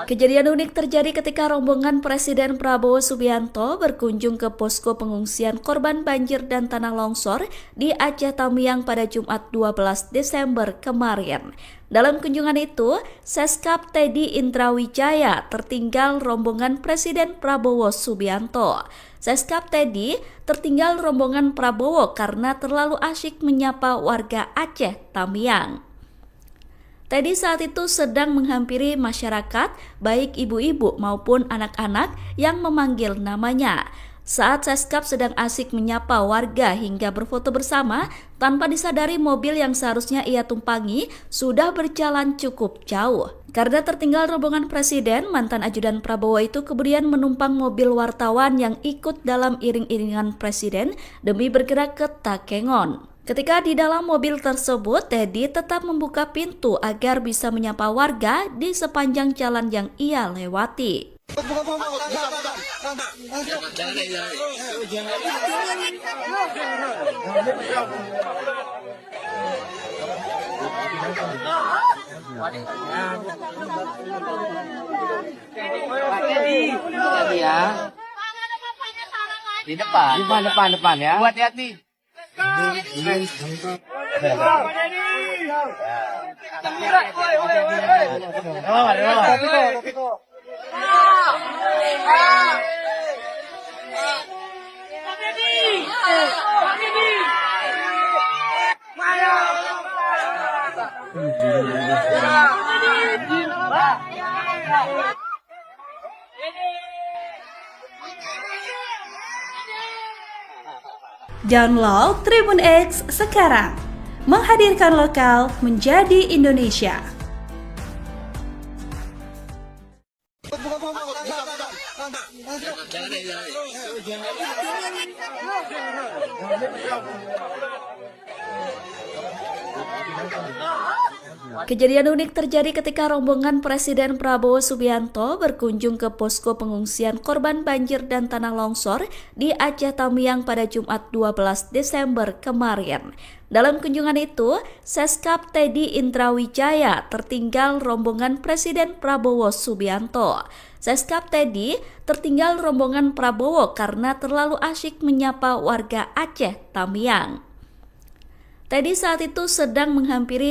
Kejadian unik terjadi ketika rombongan Presiden Prabowo Subianto berkunjung ke posko pengungsian korban banjir dan tanah longsor di Aceh Tamiang pada Jumat 12 Desember kemarin. Dalam kunjungan itu, Seskap Teddy Indrawijaya tertinggal rombongan Presiden Prabowo Subianto. Seskap Teddy tertinggal rombongan Prabowo karena terlalu asyik menyapa warga Aceh Tamiang. Teddy saat itu sedang menghampiri masyarakat, baik ibu-ibu maupun anak-anak yang memanggil namanya. Saat Seskap sedang asik menyapa warga hingga berfoto bersama, tanpa disadari mobil yang seharusnya ia tumpangi sudah berjalan cukup jauh. Karena tertinggal rombongan Presiden, mantan ajudan Prabowo itu kemudian menumpang mobil wartawan yang ikut dalam iring-iringan Presiden demi bergerak ke Takengon. Ketika di dalam mobil tersebut, Teddy tetap membuka pintu agar bisa menyapa warga di sepanjang jalan yang ia lewati. Di depan ya. Buat hati. Download Tribun X sekarang, menghadirkan lokal menjadi Indonesia. Kejadian unik terjadi ketika rombongan Presiden Prabowo Subianto berkunjung ke posko pengungsian korban banjir dan tanah longsor di Aceh Tamiang pada Jumat 12 Desember kemarin. Dalam kunjungan itu, Seskap Teddy Indrawijaya tertinggal rombongan Presiden Prabowo Subianto. Seskap Teddy tertinggal rombongan Prabowo karena terlalu asyik menyapa warga Aceh Tamiang. Teddy saat itu sedang menghampiri